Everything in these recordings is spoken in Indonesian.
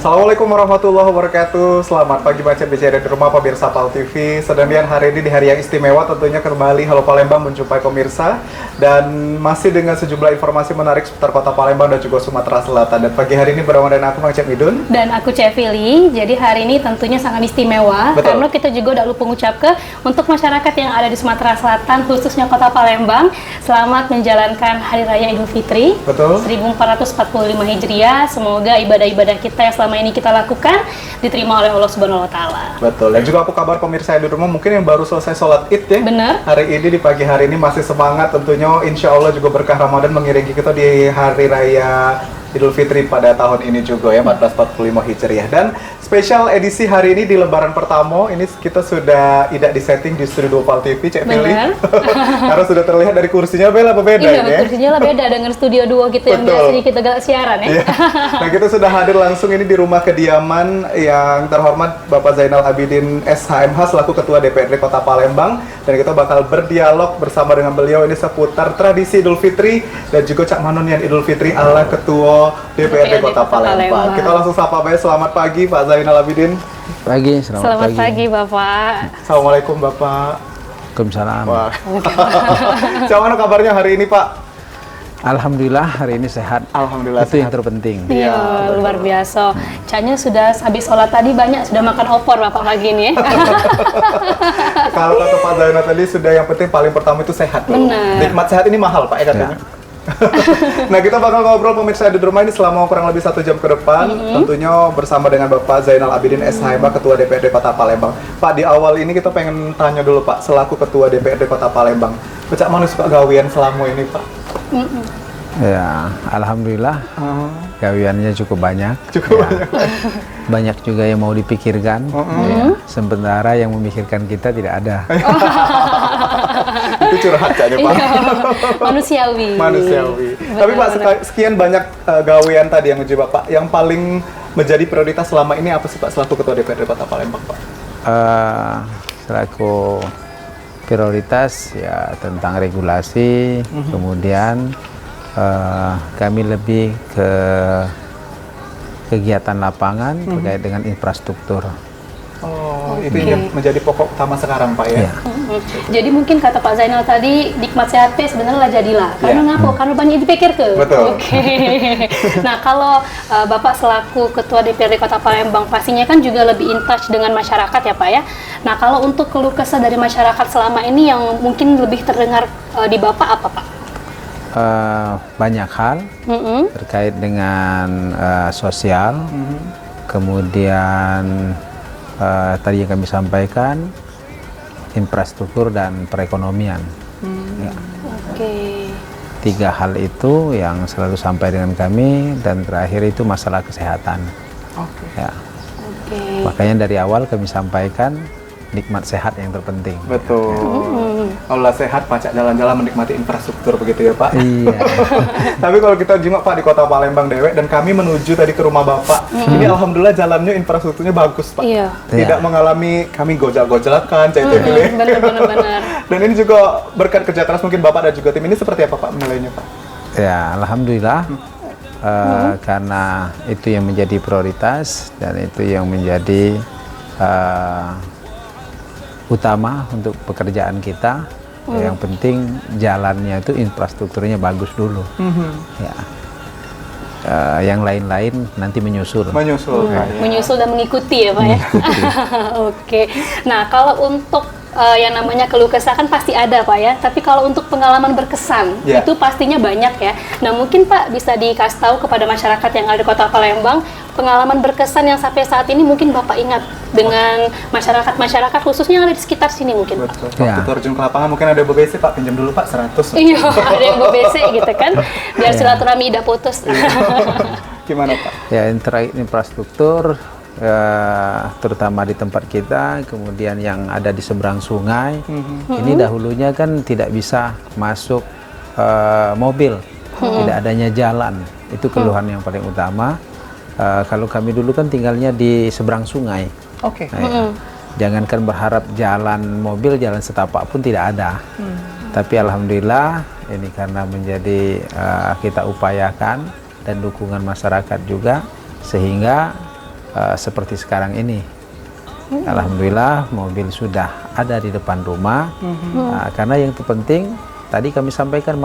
Assalamualaikum warahmatullahi wabarakatuh. Selamat pagi baca bicara di rumah pemirsa PAL TV. Sedemikian hari ini di hari yang istimewa tentunya kembali Halo Palembang menjumpai pemirsa dan masih dengan sejumlah informasi menarik seputar kota Palembang dan juga Sumatera Selatan. Dan pagi hari ini bersama dengan aku Mang Cep Midun dan aku Cevili. Jadi hari ini tentunya sangat istimewa. Betul. Karena kita juga udah lupa mengucap untuk masyarakat yang ada di Sumatera Selatan khususnya kota Palembang, selamat menjalankan Hari Raya Idul Fitri. Betul. 1445 Hijriah. Semoga ibadah-ibadah kita yang selama ini kita lakukan diterima oleh Allah Subhanahu wa taala. Betul. Dan juga apa kabar pemirsa yang di rumah mungkin yang baru selesai sholat Id ya. Benar. Hari ini di pagi hari ini masih semangat tentunya, insya Allah juga berkah Ramadan mengiringi kita di Hari Raya Idul Fitri pada tahun ini juga ya, 1445 Hijriah. Dan spesial edisi hari ini di Lebaran pertama, ini kita sudah tidak di setting di studio PAL TV, Cek Fili. Karena sudah terlihat dari kursinya beda beda iya, ini ya. Kursinya lah beda dengan studio 2 gitu yang biasanya kita gak siaran ya. Iya. Nah, kita sudah hadir langsung ini di rumah kediaman yang terhormat Bapak Zainal Abidin SHMH selaku Ketua DPRD Kota Palembang, dan kita bakal berdialog bersama dengan beliau ini seputar tradisi Idul Fitri dan juga Cak Manunian Idul Fitri ala Ketua DPRD Kota Palembang. Kita langsung sapa Bapak. Selamat pagi Pak Zainal Abidin. Pagi, selamat pagi Bapak. Assalamualaikum Bapak. Waalaikumsalam. Bagaimana kabarnya hari ini Pak? Alhamdulillah hari ini sehat. Alhamdulillah itu sehat. yang terpenting. Iya, luar biasa. Caknya sudah habis sholat tadi banyak sudah makan opor Bapak pagi ini ya. Kalau kata Pak Zainal tadi sudah yang penting paling pertama itu sehat. Benar. Nikmat sehat ini mahal Pak ya katanya. Ya. Nah, kita bakal ngobrol pemirsa di rumah ini selama kurang lebih 1 jam ke depan, tentunya bersama dengan Bapak Zainal Abidin SHMH Ketua DPRD Kota Palembang. Pak, di awal ini kita pengen tanya dulu Pak, selaku Ketua DPRD Kota Palembang, Becak mana suka gawian selama ini Pak? Ya, alhamdulillah gawiannya cukup banyak. Cukup ya. Banyak juga yang mau dipikirkan. Ya. Sementara yang memikirkan kita tidak ada. Itu curhat aja Pak. Manusiawi. Manusiawi. Benar, Tapi Pak, sekian banyak gawean tadi yang menjadi Bapak, yang paling menjadi prioritas selama ini apa sih Pak selaku Ketua DPRD Kota Palembang Pak? Selaku prioritas ya tentang regulasi, kemudian kami lebih ke kegiatan lapangan terkait dengan infrastruktur. Oh, itu yang menjadi pokok utama sekarang Pak ya? Jadi mungkin kata Pak Zainal tadi, nikmat sehat sebenarnya lah jadilah. Karena ngapa? Karena banyak dipikir ke. Betul. Oke. Nah, kalau Bapak selaku Ketua DPRD Kota Palembang pastinya kan juga lebih in touch dengan masyarakat ya Pak ya. Nah, kalau untuk keluh kesah dari masyarakat selama ini yang mungkin lebih terdengar di Bapak apa Pak? Banyak hal terkait dengan sosial, kemudian tadi yang kami sampaikan infrastruktur dan perekonomian. Ya. Oke. 3 hal itu yang selalu sampai dengan kami, dan terakhir itu masalah kesehatan. Ya. Makanya dari awal kami sampaikan nikmat sehat yang terpenting. Betul. Allah sehat, pacak jalan-jalan menikmati infrastruktur begitu ya Pak. Iya. Tapi kalau kita jenguk Pak di Kota Palembang dewek dan kami menuju tadi ke rumah Bapak, ini alhamdulillah jalannya infrastrukturnya bagus Pak. Iya. Tidak mengalami kami gojal-gojalakan, Benar. Dan ini juga berkat kerja keras mungkin Bapak dan juga tim ini seperti apa Pak menilainya Pak? Ya, alhamdulillah. Karena itu yang menjadi prioritas dan itu yang menjadi utama untuk pekerjaan kita. Yang penting jalannya itu infrastrukturnya bagus dulu. Ya. Yang lain-lain nanti menyusul. Menyusul dan mengikuti ya Pak ya. Oke. Nah, kalau untuk yang namanya keluh kesah kan pasti ada Pak ya. Tapi kalau untuk pengalaman berkesan itu pastinya banyak ya. Nah, mungkin Pak bisa dikasih tahu kepada masyarakat yang ada di Kota Palembang pengalaman berkesan yang sampai saat ini mungkin Bapak ingat dengan masyarakat khususnya yang ada di sekitar sini mungkin. Betul. Waktu terjun ke lapangan mungkin ada BBC Pak, pinjam dulu Pak 100. Iya, ada yang BBC gitu kan. Biar silaturahmi tidak putus. Gimana Pak? Ya, infrastruktur terutama di tempat kita, kemudian yang ada di seberang sungai. Ini dahulunya kan tidak bisa masuk mobil, tidak adanya jalan. Itu keluhan yang paling utama. Kalau kami dulu kan tinggalnya di seberang sungai. Nah, ya, jangankan berharap jalan mobil, jalan setapak pun tidak ada. Tapi alhamdulillah ini karena menjadi kita upayakan dan dukungan masyarakat juga, sehingga seperti sekarang ini. Alhamdulillah mobil sudah ada di depan rumah. Karena yang terpenting tadi kami sampaikan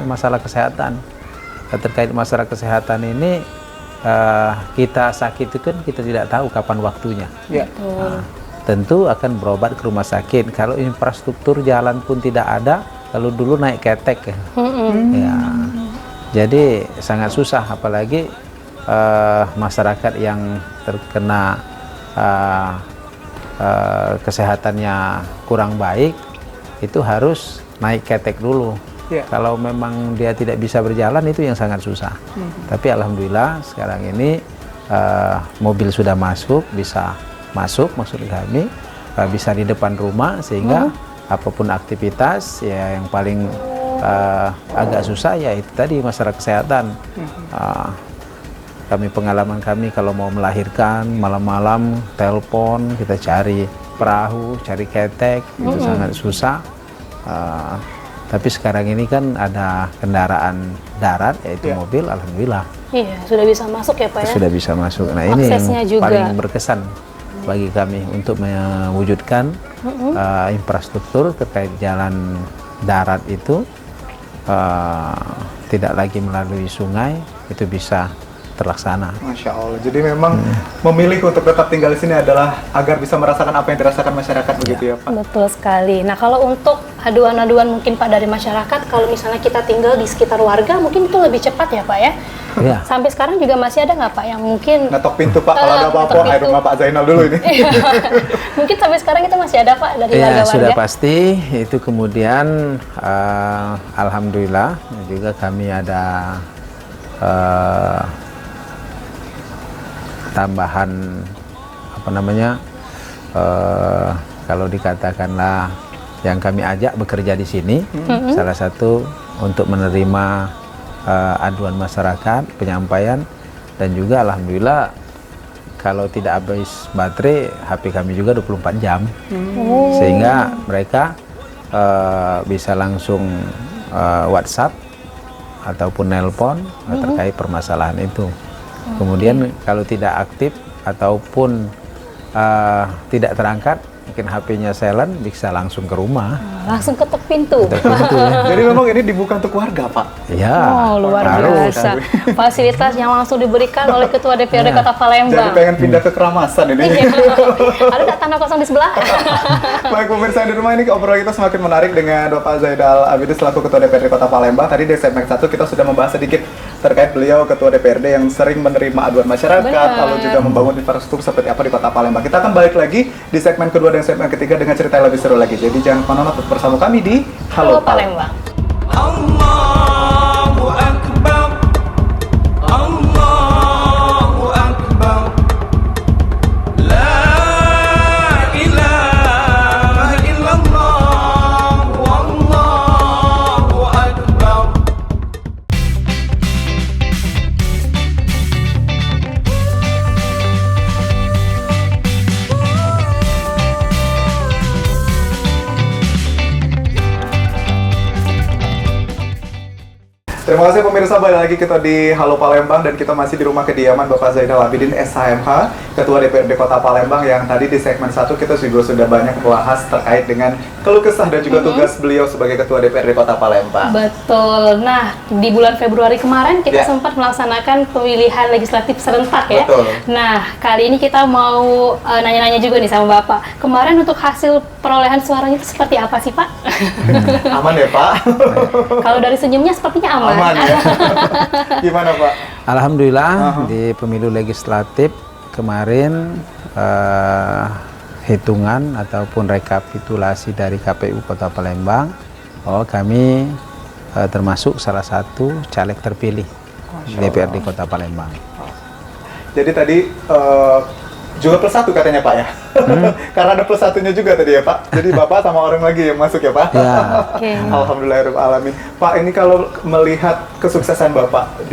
masalah kesehatan. Terkait masalah kesehatan ini, kita sakit itu kan kita tidak tahu kapan waktunya. Tentu akan berobat ke rumah sakit. Kalau infrastruktur jalan pun tidak ada, kalau dulu naik ketek ya. Jadi sangat susah, apalagi masyarakat yang terkena kesehatannya kurang baik itu harus naik ketek dulu. Kalau memang dia tidak bisa berjalan itu yang sangat susah. Tapi alhamdulillah sekarang ini mobil sudah bisa masuk maksud kami, bisa di depan rumah, sehingga apapun aktivitas ya yang paling agak susah ya itu tadi masalah kesehatan. Pengalaman kami kalau mau melahirkan malam-malam telepon, kita cari perahu, cari ketek, itu sangat susah. Tapi sekarang ini kan ada kendaraan darat yaitu mobil, alhamdulillah. Iya, sudah bisa masuk ya Pak ya? Sudah bisa masuk. Nah ini yang juga paling berkesan bagi kami untuk mewujudkan infrastruktur terkait jalan darat itu tidak lagi melalui sungai, itu bisa terlaksana. Masya Allah. Jadi memang memilih untuk tetap tinggal di sini adalah agar bisa merasakan apa yang dirasakan masyarakat, begitu ya Pak? Betul sekali. Nah kalau untuk aduan-aduan mungkin Pak dari masyarakat, kalau misalnya kita tinggal di sekitar warga, mungkin itu lebih cepat ya Pak ya? Sampai sekarang juga masih ada nggak Pak yang mungkin ngetok pintu Pak, kalau ada apa-apa air rumah Pak Zainal dulu ini. Mungkin sampai sekarang itu masih ada Pak dari warga-warga? Sudah pasti. Itu kemudian alhamdulillah juga kami ada tambahan kalau dikatakanlah yang kami ajak bekerja di sini, salah satu untuk menerima aduan masyarakat, penyampaian, dan juga alhamdulillah kalau tidak habis baterai HP kami juga 24 jam, sehingga mereka bisa langsung WhatsApp ataupun nelpon terkait permasalahan itu. Kemudian kalau tidak aktif ataupun tidak terangkat, mungkin HP-nya silent, bisa langsung ke rumah. Langsung ketok pintu. Jadi memang ini dibuka untuk warga Pak? Iya. Luar biasa. Fasilitas yang langsung diberikan oleh Ketua DPRD Kota Palembang. Jadi pengen pindah ke Keramasan ini. Ada nggak tanah kosong di sebelah? Baik pemirsa di rumah, ini obrolan kita semakin menarik dengan Bapak Zainal Abidin selaku Ketua DPRD Kota Palembang. Tadi di segmen 1 kita sudah membahas sedikit terkait beliau Ketua DPRD yang sering menerima aduan masyarakat, lalu juga membangun infrastruktur seperti apa di Kota Palembang. Kita akan balik lagi di segmen kedua dan segmen ketiga dengan cerita yang lebih seru lagi. Jadi jangan kemana-mana, tetap bersama kami di Halo Palembang. Allahu Akbar, Allahu Akbar, La ilaha illallah, Wallahu Akbar. Terima kasih pemirsa, balik lagi kita di Halo Palembang dan kita masih di rumah kediaman Bapak Zainal Abidin SHMH, Ketua DPRD Kota Palembang, yang tadi di segmen 1 kita juga sudah banyak membahas terkait dengan keluh kesah dan juga tugas beliau sebagai Ketua DPRD Kota Palembang. Betul. Nah, di bulan Februari kemarin kita sempat melaksanakan pemilihan legislatif serentak ya. Betul. Nah, kali ini kita mau nanya-nanya juga nih sama Bapak. Kemarin untuk hasil perolehan suaranya itu seperti apa sih Pak? Aman ya Pak? Kalau dari senyumnya sepertinya aman. Aman ya? Gimana Pak? Alhamdulillah di pemilu legislatif kemarin hitungan ataupun rekapitulasi dari KPU Kota Palembang, kami termasuk salah satu caleg terpilih DPRD Kota Palembang. Jadi tadi juga plus 1 katanya Pak ya? Karena ada plus 1-nya juga tadi ya Pak. Jadi Bapak sama orang lagi yang masuk ya Pak? Ya. Alhamdulillahirrahmanirrahim. Pak, ini kalau melihat kesuksesan Bapak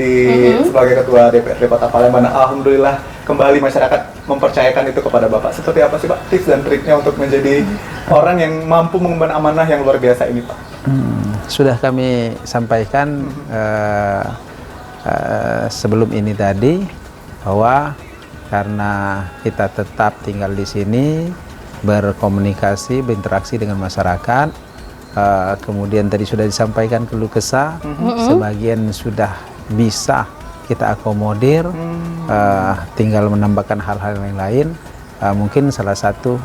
sebagai Ketua DPRD Kota Palembang, alhamdulillah kembali masyarakat mempercayakan itu kepada Bapak. Seperti apa sih Pak tips dan triknya untuk menjadi orang yang mampu mengemban amanah yang luar biasa ini Pak? Sudah kami sampaikan sebelum ini tadi bahwa karena kita tetap tinggal di sini, berkomunikasi, berinteraksi dengan masyarakat. Kemudian tadi sudah disampaikan keluh kesah, sebagian sudah bisa kita akomodir, tinggal menambahkan hal-hal yang lain. Mungkin salah satu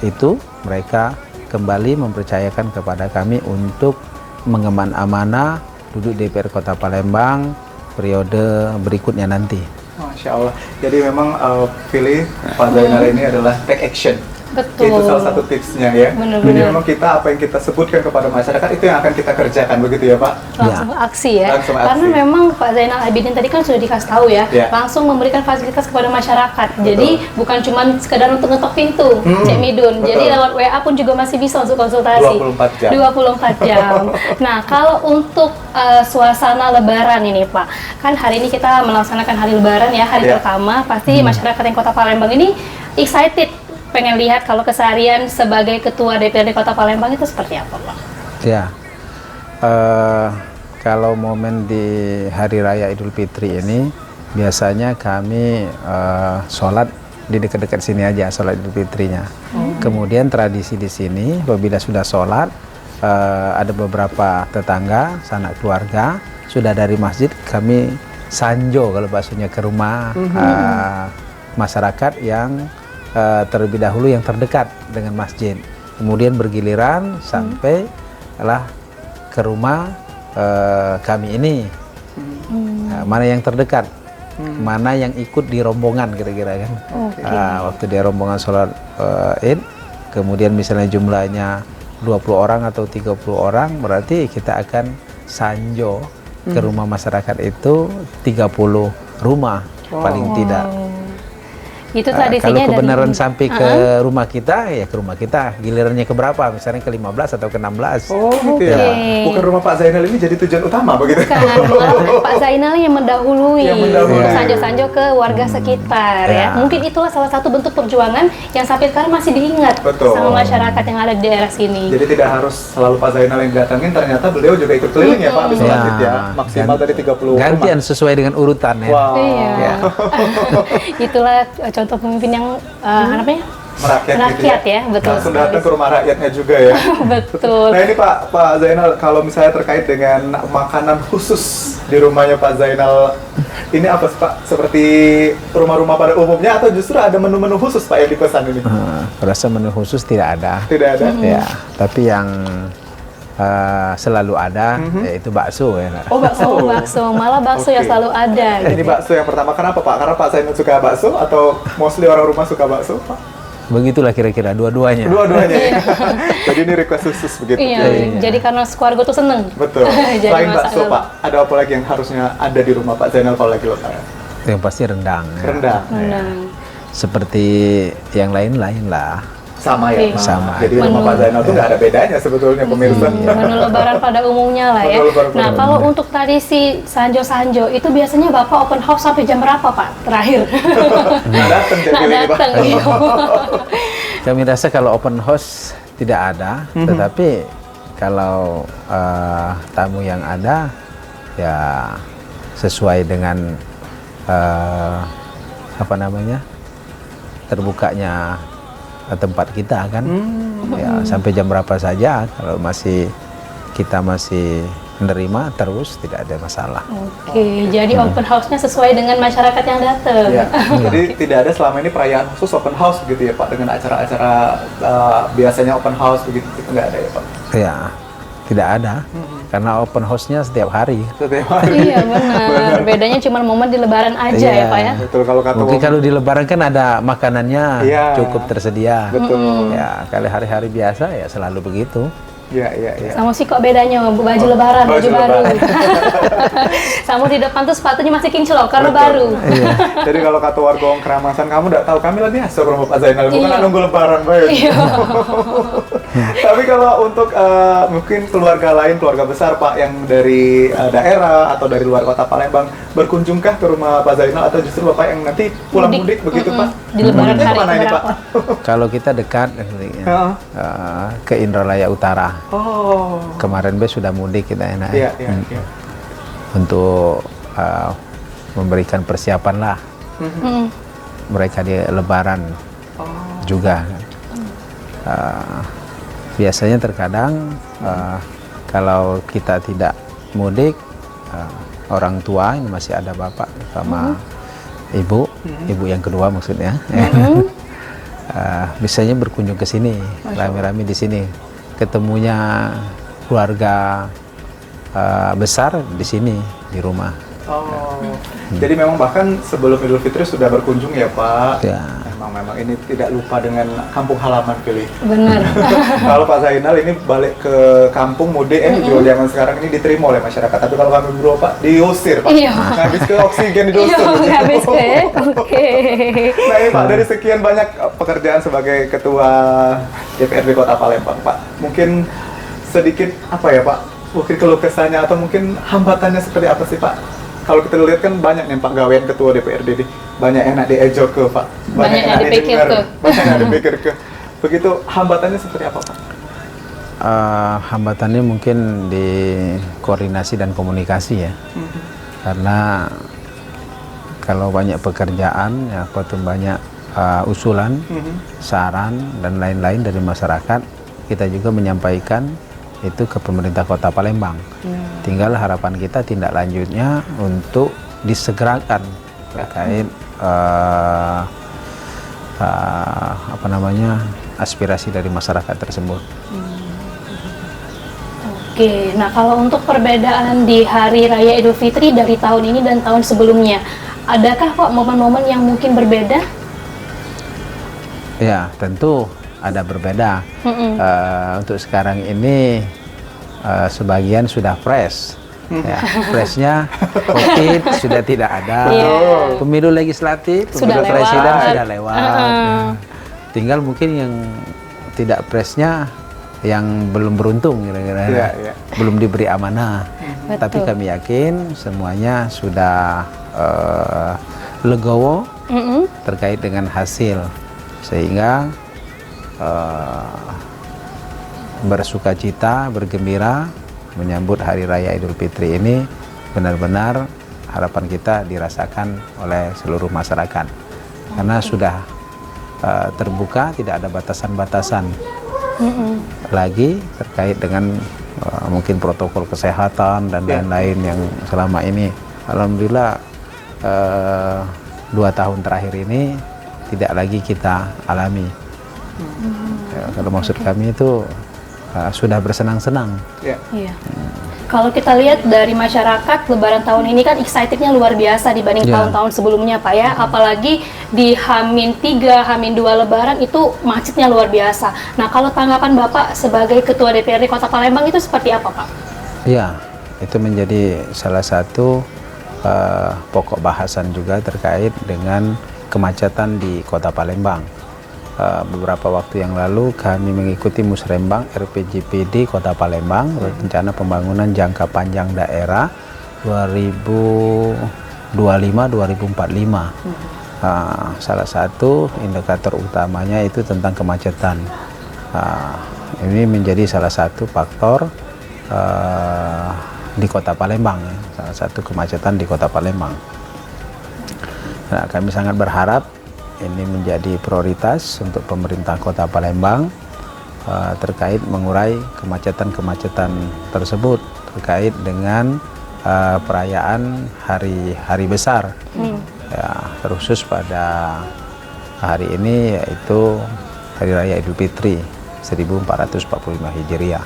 itu mereka kembali mempercayakan kepada kami untuk mengemban amanah duduk DPR Kota Palembang periode berikutnya nanti. Masya Allah. Jadi memang pilih Pak Zainal ini adalah take action. Betul. Itu salah satu tipsnya ya. Benar-benar. Jadi memang kita apa yang kita sebutkan kepada masyarakat itu yang akan kita kerjakan, begitu ya Pak? Langsung aksi ya. Langsung aksi. Karena memang Pak Zainal Abidin tadi kan sudah dikasih tahu ya, langsung memberikan fasilitas kepada masyarakat. Jadi bukan cuma sekedar untuk ngetok pintu, Cek Midun. Betul. Jadi lewat WA pun juga masih bisa untuk konsultasi. 24 jam. 24 jam. Nah, kalau untuk suasana Lebaran ini Pak, kan hari ini kita melaksanakan hari Lebaran ya, hari pertama. Pasti masyarakat yang Kota Palembang ini excited, pengen lihat kalau keseharian sebagai Ketua DPRD Kota Palembang itu seperti apa Pak? Ya, kalau momen di Hari Raya Idul Fitri ini biasanya kami sholat di dekat-dekat sini aja, sholat Idul Fitrinya. Kemudian tradisi di sini, apabila sudah sholat, ada beberapa tetangga, sanak keluarga, sudah dari masjid kami sanjo kalau bahasanya ke rumah masyarakat yang terlebih dahulu yang terdekat dengan masjid, kemudian bergiliran sampai lah ke rumah kami ini. Mana yang terdekat, mana yang ikut di rombongan kira-kira kan. Waktu dia rombongan sholat Id, kemudian misalnya jumlahnya 20 orang atau 30 orang, berarti kita akan sanjo ke rumah masyarakat itu 30 rumah paling tidak. Itu tradisinya kalau kebenaran dari sampai ke rumah kita, ya ke rumah kita. Gilirannya ke berapa? Misalnya ke 15 atau ke 16. Oh gitu ya. Bukan rumah Pak Zainal ini jadi tujuan utama begitu? Bukan, malah Pak Zainal yang mendahului, untuk sanjo-sanjo ke warga sekitar ya. Mungkin itulah salah satu bentuk perjuangan yang sampai sekarang masih diingat sama masyarakat yang ada di daerah sini. Jadi tidak harus selalu Pak Zainal yang datangin, ternyata beliau juga ikut keliling ya Pak, habis sholat Id ya. Maksimal tadi 30 gantian rumah. sesuai dengan urutan ya. Wow. Iya. Itulah contoh pemimpin yang apa namanya? Merakyat ya, betul. Langsung datang ke rumah rakyatnya juga ya. Betul. Nah ini Pak Zainal, kalau misalnya terkait dengan makanan khusus di rumahnya Pak Zainal, ini apa sih Pak? Seperti rumah-rumah pada umumnya atau justru ada menu-menu khusus Pak yang dipesan ini? Rasa menu khusus tidak ada. Tidak ada? Ya, tapi yang selalu ada yaitu bakso ya. Oh bakso? Oh bakso, malah bakso yang selalu ada. Ini bakso yang pertama, kenapa Pak? Karena Pak Zainal suka bakso atau mostly orang rumah suka bakso Pak? Begitulah kira-kira dua-duanya. Dua-duanya ya. Jadi ini request khusus begitu. Iya, jadi karena keluarga tuh seneng. Betul. Selain bakso Pak, ada apa lagi yang harusnya ada di rumah Pak Zainal kalau lagi Lebaran? Yang pasti rendang. Rendang. Rendang. Seperti yang lain-lain lah. Sama ya? Sama. Jadi rumah Pak Zainal tuh nggak ada bedanya sebetulnya pemirsa. Menu Lebaran pada umumnya lah ya. Nah kalau untuk tradisi sanjo-sanjo itu biasanya Bapak open house sampai jam berapa Pak terakhir? Nggak datang jadi ini Pak. Iya. Kami rasa kalau open house tidak ada, tetapi kalau tamu yang ada ya sesuai dengan apa namanya terbukanya tempat kita kan, ya sampai jam berapa saja kalau kita masih menerima terus tidak ada masalah. Oke, jadi open house-nya sesuai dengan masyarakat yang datang. Ya. Jadi tidak ada selama ini perayaan khusus open house begitu ya Pak, dengan acara-acara biasanya open house begitu, itu nggak ada ya Pak? Ya, tidak ada. Karena open house-nya setiap hari. Setiap hari. Iya benar. Bedanya cuma momen di Lebaran aja ya Pak ya. Betul, kalau kata Mungkin kalau di Lebaran kan ada makanannya cukup tersedia. Betul. Ya, kalau hari-hari biasa ya selalu begitu. Iya. Sama sih kok bedanya baju Lebaran, baju baru. Sama di depan tuh sepatunya masih kinclok karena baru. Iya. Jadi kalau kata warga Wong Keramasan, kamu udah tahu kami lebih biasa ke rumah Pak Zainal, bukan nunggu Lebaran baik. Iya. Tapi kalau untuk mungkin keluarga lain, keluarga besar Pak yang dari daerah atau dari luar kota Palembang, berkunjungkah ke rumah Pak Zainal atau justru Bapak yang nanti pulang mudik begitu Pak? Di Lebaran Mudiknya hari kemana ini Pak? Kalau kita dekat ke Indralaya Utara. Oh. Kemarin sudah mudik kita enak. Iya. Untuk memberikan persiapan lah. mereka di Lebaran juga. Biasanya terkadang kalau kita tidak mudik, orang tua ini masih ada bapak sama ibu yang kedua maksudnya, biasanya berkunjung ke sini, rame-rame di sini, ketemunya keluarga besar di sini di rumah. Jadi memang bahkan sebelum Idul Fitri sudah berkunjung ya Pak. Ya. Memang ini tidak lupa dengan kampung halaman pilih. Benar. Kalau Pak Zainal ini balik ke kampung mudik, juga zaman sekarang ini diterima oleh masyarakat. Tapi kalau kami berdua Pak, diusir Pak. Iya. Habis ke oksigen di dusun. Iya, habis ke. Oke. Nah ini Pak, dari sekian banyak pekerjaan sebagai Ketua DPRD Kota Palembang Pak, mungkin sedikit apa ya Pak, mungkin keluh kesahnya atau mungkin hambatannya seperti apa sih Pak? Kalau kita lihat kan banyak nih Pak gawean Ketua DPRD nih, banyak yang nak diejok ke Pak, Banyak yang dipikir ke. banyak yang dipikir ke. Begitu hambatannya seperti apa Pak? Hambatannya mungkin di koordinasi dan komunikasi ya, karena kalau banyak pekerjaan ya, atau banyak usulan, saran dan lain-lain dari masyarakat, kita juga menyampaikan itu ke pemerintah Kota Palembang. Tinggal harapan kita tindak lanjutnya untuk disegerakan terkait aspirasi dari masyarakat tersebut. Oke, nah kalau untuk perbedaan di Hari Raya Idul Fitri dari tahun ini dan tahun sebelumnya, adakah Pak momen-momen yang mungkin berbeda? Ya, tentu ada berbeda. Untuk sekarang ini sebagian sudah fresh. Ya, freshnya COVID sudah tidak ada. Pemilu legislatif, Sudah pemilu presiden lewat. sudah lewat. Ya. Tinggal mungkin yang tidak freshnya yang belum beruntung kira-kira, belum diberi amanah. Tapi kami yakin semuanya sudah legowo terkait dengan hasil, sehingga bersukacita, bergembira menyambut Hari Raya Idul Fitri ini. Benar-benar harapan kita dirasakan oleh seluruh masyarakat, karena sudah terbuka, tidak ada batasan-batasan lagi terkait dengan mungkin protokol kesehatan dan lain-lain yang selama ini alhamdulillah 2 tahun terakhir ini tidak lagi kita alami. Kalau maksud kami itu sudah bersenang-senang. Iya. Kalau kita lihat dari masyarakat, Lebaran tahun ini kan excitednya luar biasa dibanding tahun-tahun sebelumnya Pak ya. Apalagi di H-3, H-2 Lebaran itu macetnya luar biasa. Nah kalau tanggapan Bapak sebagai Ketua DPRD Kota Palembang itu seperti apa Pak? Ya, itu menjadi salah satu pokok bahasan juga terkait dengan kemacetan di Kota Palembang. Beberapa waktu yang lalu kami mengikuti Musrembang RPJPD Kota Palembang, rencana pembangunan jangka panjang daerah 2025-2045. Salah satu indikator utamanya itu tentang kemacetan. Ini menjadi salah satu faktor di Kota Palembang, ya, salah satu kemacetan di Kota Palembang. Nah, kami sangat berharap ini menjadi prioritas untuk pemerintah Kota Palembang terkait mengurai kemacetan-kemacetan tersebut terkait dengan perayaan hari besar, ya, terkhusus pada hari ini yaitu Hari Raya Idul Fitri 1445 Hijriah.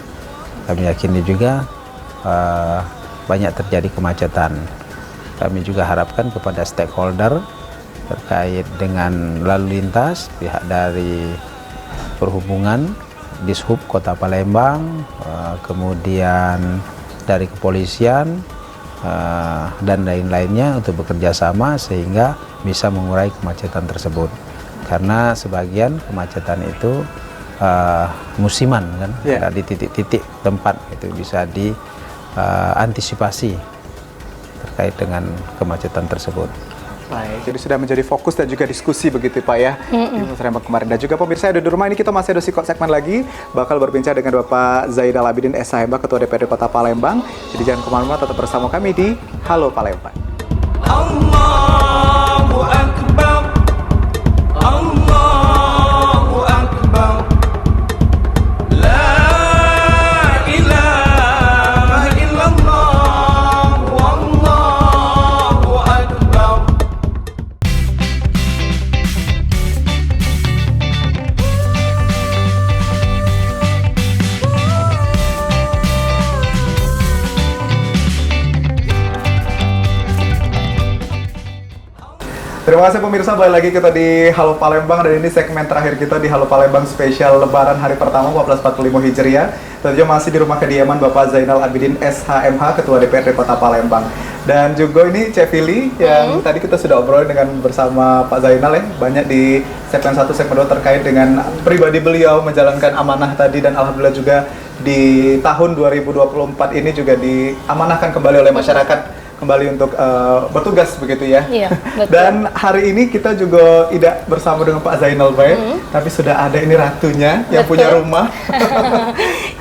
Kami yakini juga banyak terjadi kemacetan. Kami juga harapkan kepada stakeholder terkait dengan lalu lintas, pihak dari perhubungan, Dishub Kota Palembang, kemudian dari kepolisian dan lain-lainnya untuk bekerja sama sehingga bisa mengurai kemacetan tersebut. Karena sebagian kemacetan itu musiman kan, ada di titik-titik tempat itu bisa diantisipasi terkait dengan kemacetan tersebut. Baik, jadi sudah menjadi fokus dan juga diskusi begitu Pak ya di Musrembang kemarin. Dan juga pemirsa yang ada di rumah ini, kita masih ada segmen lagi bakal berbincang dengan Bapak Zainal Abidin SHMH, Ketua DPRD Kota Palembang. Jadi jangan kemana-mana, tetap bersama kami di Halo Palembang. Allahu Akbar. Terima kasih pemirsa, balik lagi kita di Halo Palembang, dan ini segmen terakhir kita di Halo Palembang spesial Lebaran hari pertama 1445 Hijriah. Tentunya masih di rumah kediaman Bapak Zainal Abidin SHMH, Ketua DPRD Kota Palembang. Dan juga ini Cek Fili yang tadi kita sudah obrolin dengan bersama Pak Zainal ya, banyak di segmen 1, segmen 2 terkait dengan pribadi beliau menjalankan amanah tadi, dan alhamdulillah juga di tahun 2024 ini juga diamanahkan kembali oleh masyarakat kembali untuk bertugas begitu ya. Iya, betul. Dan hari ini kita juga tidak bersama dengan Pak Zainal baik, tapi sudah ada ini ratunya yang punya rumah.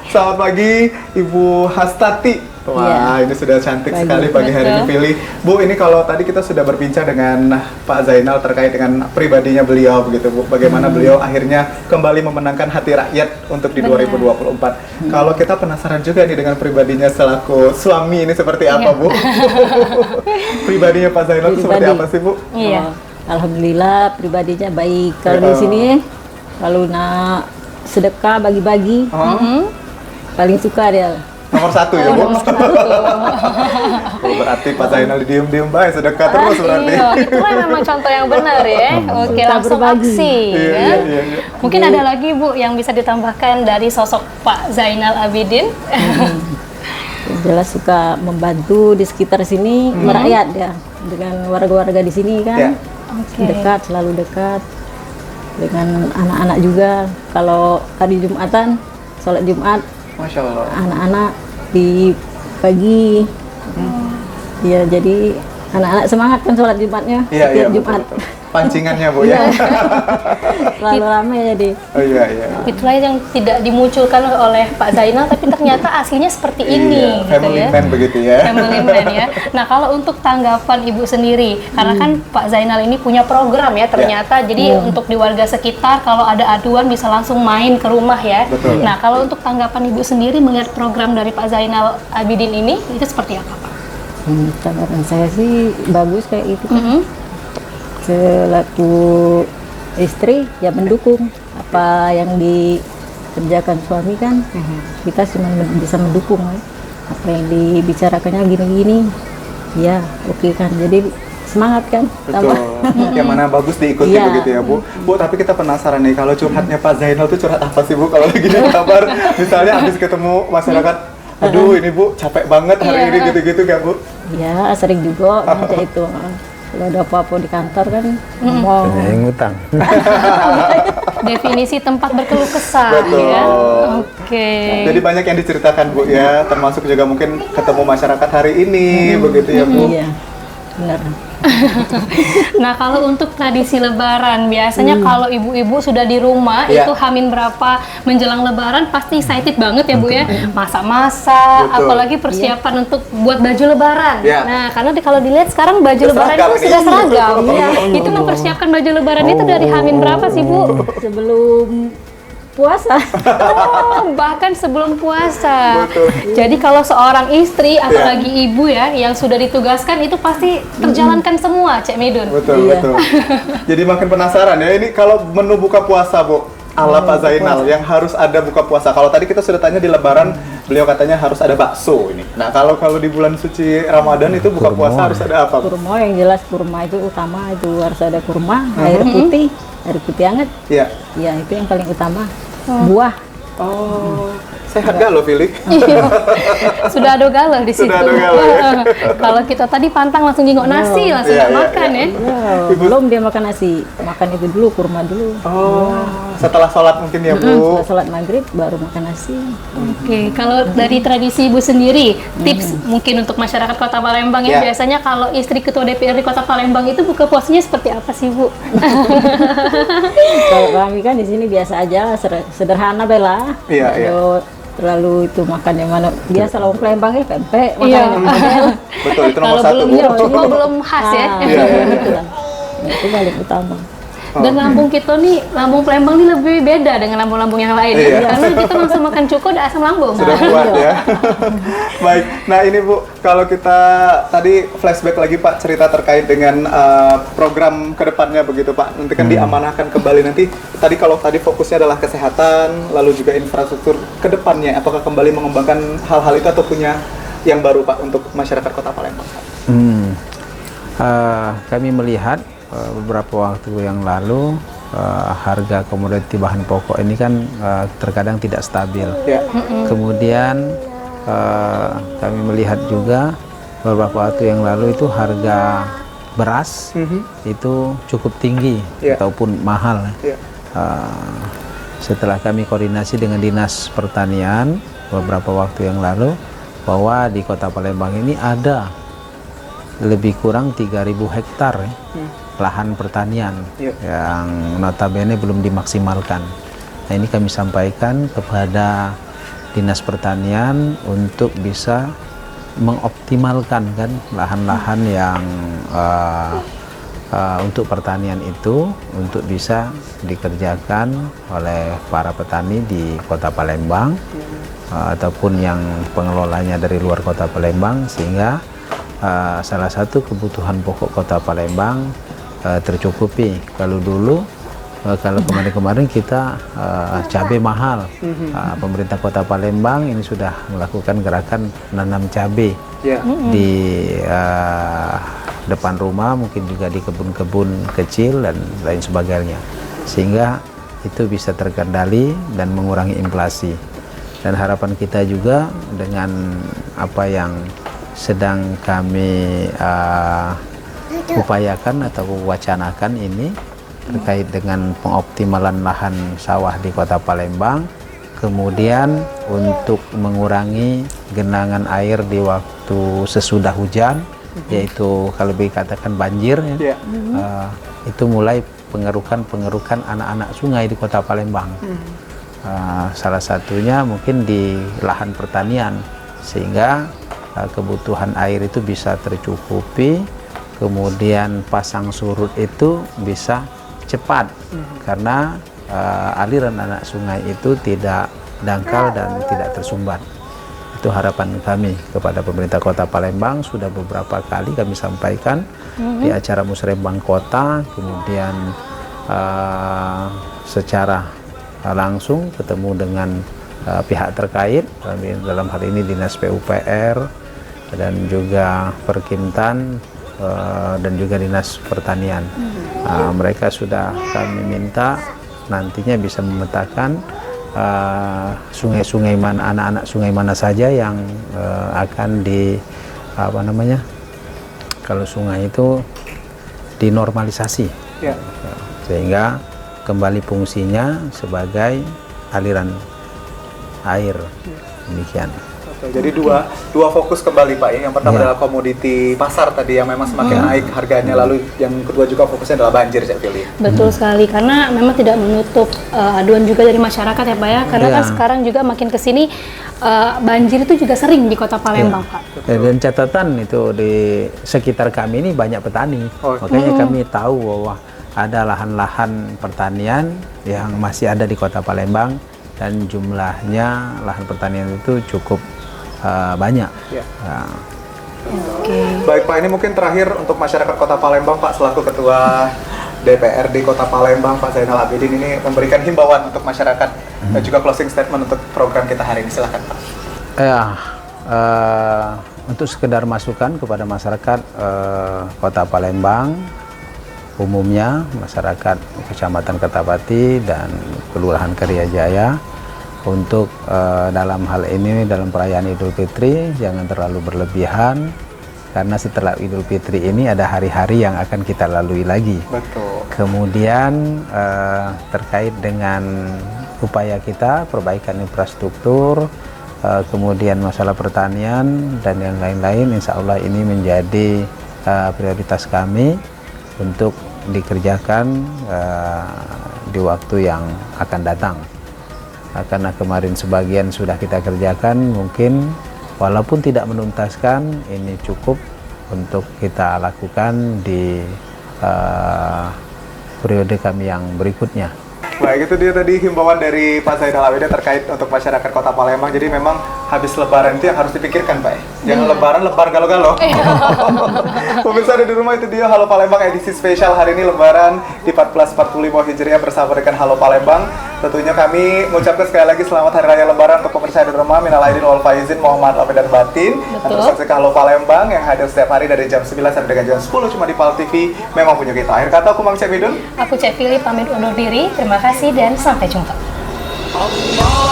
Selamat pagi Ibu Hastati. Wah, ini sudah cantik sekali pagi hari ini pilih. Bu, ini kalau tadi kita sudah berbincang dengan Pak Zainal terkait dengan pribadinya beliau begitu Bu. Bagaimana beliau akhirnya kembali memenangkan hati rakyat untuk di 2024. Kalau kita penasaran juga nih dengan pribadinya selaku suami ini seperti apa Bu? Pribadinya Pak Zainal itu seperti apa sih Bu? Iya. Alhamdulillah pribadinya baik. Kalau di sini kalau nak sedekah bagi-bagi, paling suka dia. Nomor 1 ya Bu? Oh, berarti Pak Zainal diem-diem baik, sedekah terus berarti. Iya, itulah memang contoh yang benar ya. Oke, Kita langsung berbagi. aksi. Iya, Ya. iya. Mungkin ada lagi Bu yang bisa ditambahkan dari sosok Pak Zainal Abidin? Jelas suka membantu di sekitar sini, merakyat ya, dengan warga-warga di sini kan. Ya. Oke. Dekat, selalu dekat dengan anak-anak juga. Kalau hari Jumatan, sholat Jumat, Masya Allah. anak-anak di pagi. Ya, jadi anak-anak semangat kan sholat Jumatnya Iya, iya, setiap betul, Jumat. betul. Pancingannya Bu ya. Selalu ramai jadi. Oh iya, iya. Itulah yang tidak dimunculkan oleh Pak Zainal, tapi ternyata aslinya seperti ini. Iya, family man begitu ya. Family man ya. Nah, kalau untuk tanggapan Ibu sendiri, karena kan Pak Zainal ini punya program ya ternyata, jadi untuk di warga sekitar kalau ada aduan bisa langsung main ke rumah ya. Betul. Nah, kalau untuk tanggapan Ibu sendiri melihat program dari Pak Zainal Abidin ini, itu seperti apa Pak? Tanggapan saya sih bagus kayak gitu kan. Selaku istri ya mendukung apa yang dikerjakan suami kan, kita cuma bisa mendukung ya. Apa yang dibicarakannya gini-gini ya oke kan, jadi semangat kan. Betul. Yang mana bagus diikuti Iya. begitu ya Bu. Bu, tapi kita penasaran nih, kalau curhatnya Pak Zainal tuh curhat apa sih Bu kalau lagi di kabar? Misalnya habis ketemu masyarakat, aduh ini Bu capek banget hari ini gitu-gitu kan Bu? Ya sering juga kayak itu. Kalau ada apa-apa di kantor kan ngomong. Yang ngutang. Definisi tempat berkeluh kesah Betul. ya. Oke. Jadi banyak yang diceritakan Bu ya, termasuk juga mungkin ketemu masyarakat hari ini begitu ya Bu. Iya benar. Nah, kalau untuk tradisi Lebaran, biasanya kalau ibu-ibu sudah di rumah, Iya. itu Hamin berapa menjelang Lebaran pasti excited banget ya Bu ya, masak-masak, Betul. apalagi persiapan untuk buat baju Lebaran. Iya. Nah, karena kalau dilihat sekarang baju Sudah Lebaran seragam itu nih. sudah seragam. Ya. Itu mempersiapkan baju Lebaran itu dari Hamin berapa sih Bu? Sebelum puasa. Oh, bahkan sebelum puasa. Betul. Jadi kalau seorang istri, apalagi ibu ya, yang sudah ditugaskan itu pasti terjalankan semua, Cek Midun. Betul, Iya. betul. Jadi makin penasaran ya, ini kalau menu buka puasa Bu, ala Pak Zainal yang harus ada buka puasa. Kalau tadi kita sudah tanya di Lebaran, beliau katanya harus ada bakso ini. Nah, kalau di bulan suci Ramadan itu buka Kurma. puasa harus ada apa Bu? Kurma yang jelas, kurma itu utama, itu harus ada kurma, air putih hangat. Iya. Ya itu yang paling utama. Buah. Oh, sehat gak lo pilih? Sudah ada galau di situ. Sudah ada galau, ya. Kalau kita tadi pantang langsung jengok nasi, langsung Iya, nggak iya, makan ya. Ya, belum dia makan nasi, makan itu dulu, kurma dulu. Oh, setelah sholat mungkin ya Bu. Setelah sholat maghrib baru makan nasi. Oke, kalau dari tradisi Ibu sendiri, tips mungkin untuk masyarakat Kota Palembang ya, Ya. biasanya kalau istri Ketua DPRD Kota Palembang itu buka puasanya seperti apa sih Bu? Kalau kami kan di sini biasa aja, sederhana bela. Iya, iya. Terlalu itu makan yang mana biasa lah orang Palembang ya pempek makan Iya. yang model. Betul, itu nomor Kalau satu Bu. belum khas ya. Iya, iya. Gitu lah. Itu paling utama. Dan lambung kita nih, lambung Palembang nih lebih beda dengan lambung-lambung yang lain. Iya. Karena kita langsung makan cuko udah asam lambung. Sudah kuat ya. Baik, nah ini Bu, kalau kita tadi flashback lagi Pak, cerita terkait dengan program kedepannya begitu Pak. Nanti kan diamanahkan kembali nanti. Tadi kalau tadi fokusnya adalah kesehatan, lalu juga infrastruktur kedepannya. Apakah kembali mengembangkan hal-hal itu atau punya yang baru Pak untuk masyarakat Kota Palembang? Kami melihat beberapa waktu yang lalu harga komoditi bahan pokok ini kan terkadang tidak stabil. Kemudian kami melihat juga beberapa waktu yang lalu itu harga beras itu cukup tinggi ataupun mahal. Setelah kami koordinasi dengan Dinas Pertanian beberapa waktu yang lalu, bahwa di Kota Palembang ini ada lebih kurang 3.000 hektar lahan pertanian yang notabene belum dimaksimalkan. Nah, ini kami sampaikan kepada Dinas Pertanian untuk bisa mengoptimalkan kan lahan-lahan yang untuk pertanian itu untuk bisa dikerjakan oleh para petani di Kota Palembang ataupun yang pengelolanya dari luar Kota Palembang, sehingga salah satu kebutuhan pokok Kota Palembang tercukupi. Kalau dulu kalau kemarin-kemarin kita cabai mahal, pemerintah Kota Palembang ini sudah melakukan gerakan nanam cabai di depan rumah, mungkin juga di kebun-kebun kecil dan lain sebagainya, sehingga itu bisa terkendali dan mengurangi inflasi. Dan harapan kita juga dengan apa yang sedang kami upayakan atau wacanakan ini terkait dengan pengoptimalan lahan sawah di Kota Palembang, kemudian untuk mengurangi genangan air di waktu sesudah hujan, yaitu kalau dikatakan banjir, itu mulai pengerukan anak-anak sungai di Kota Palembang. Salah satunya mungkin di lahan pertanian, sehingga kebutuhan air itu bisa tercukupi, kemudian pasang surut itu bisa cepat karena aliran anak sungai itu tidak dangkal dan tidak tersumbat. Itu harapan kami kepada pemerintah Kota Palembang. Sudah beberapa kali kami sampaikan di acara Musrembang Kota, kemudian secara langsung ketemu dengan pihak terkait, dalam hal ini Dinas PUPR dan juga Perkintan dan juga Dinas Pertanian. Mereka sudah kami minta nantinya bisa memetakan sungai-sungai mana, anak-anak sungai mana saja yang akan di kalau sungai itu dinormalisasi, sehingga kembali fungsinya sebagai aliran air. Demikian. Jadi dua fokus kembali Pak ya. Yang pertama adalah komoditi pasar tadi yang memang semakin naik harganya, lalu yang kedua juga fokusnya adalah banjir, saya pilih. Betul sekali, karena memang tidak menutup aduan juga dari masyarakat ya Pak ya, karena kan sekarang juga makin kesini banjir itu juga sering di Kota Palembang Pak. Dan catatan itu di sekitar kami ini banyak petani, makanya kami tahu bahwa ada lahan-lahan pertanian yang masih ada di Kota Palembang dan jumlahnya lahan pertanian itu cukup banyak. Baik Pak, ini mungkin terakhir untuk masyarakat Kota Palembang Pak, selaku Ketua DPRD Kota Palembang Pak Zainal Abidin ini memberikan himbauan untuk masyarakat dan juga closing statement untuk program kita hari ini. Silakan Pak. Untuk sekedar masukan kepada masyarakat Kota Palembang, umumnya masyarakat Kecamatan Kertapati dan Kelurahan Karyajaya, untuk dalam hal ini dalam perayaan Idul Fitri jangan terlalu berlebihan, karena setelah Idul Fitri ini ada hari-hari yang akan kita lalui lagi. Betul. Kemudian terkait dengan upaya kita perbaikan infrastruktur, kemudian masalah pertanian dan yang lain-lain, insya Allah ini menjadi prioritas kami untuk dikerjakan di waktu yang akan datang. Karena kemarin sebagian sudah kita kerjakan, mungkin walaupun tidak menuntaskan, ini cukup untuk kita lakukan di periode kami yang berikutnya. Baik, itu dia tadi himbauan dari Pak Zainal Abidin terkait untuk masyarakat Kota Palembang. Jadi memang habis lebaran itu yang harus dipikirkan Pak ya. Jangan lebaran galo-galo. Pemirsa ada di rumah, itu dia Halo Palembang edisi spesial hari ini lebaran di 1445 Hijriah bersama dengan Halo Palembang. Tentunya kami mengucapkan sekali lagi selamat Hari Raya Lebaran untuk pemirsa di rumah. Minal aidin wal faizin, mohon maaf lahir dan batin. Dan terus saksikan Halo Palembang yang hadir setiap hari dari jam 9 sampai dengan jam 10 cuma di PAL TV. Memang punya kita. Akhir kata aku Mang Cek Midun. Aku Cek Fili pamit undur diri. Terima kasih dan sampai jumpa. Allah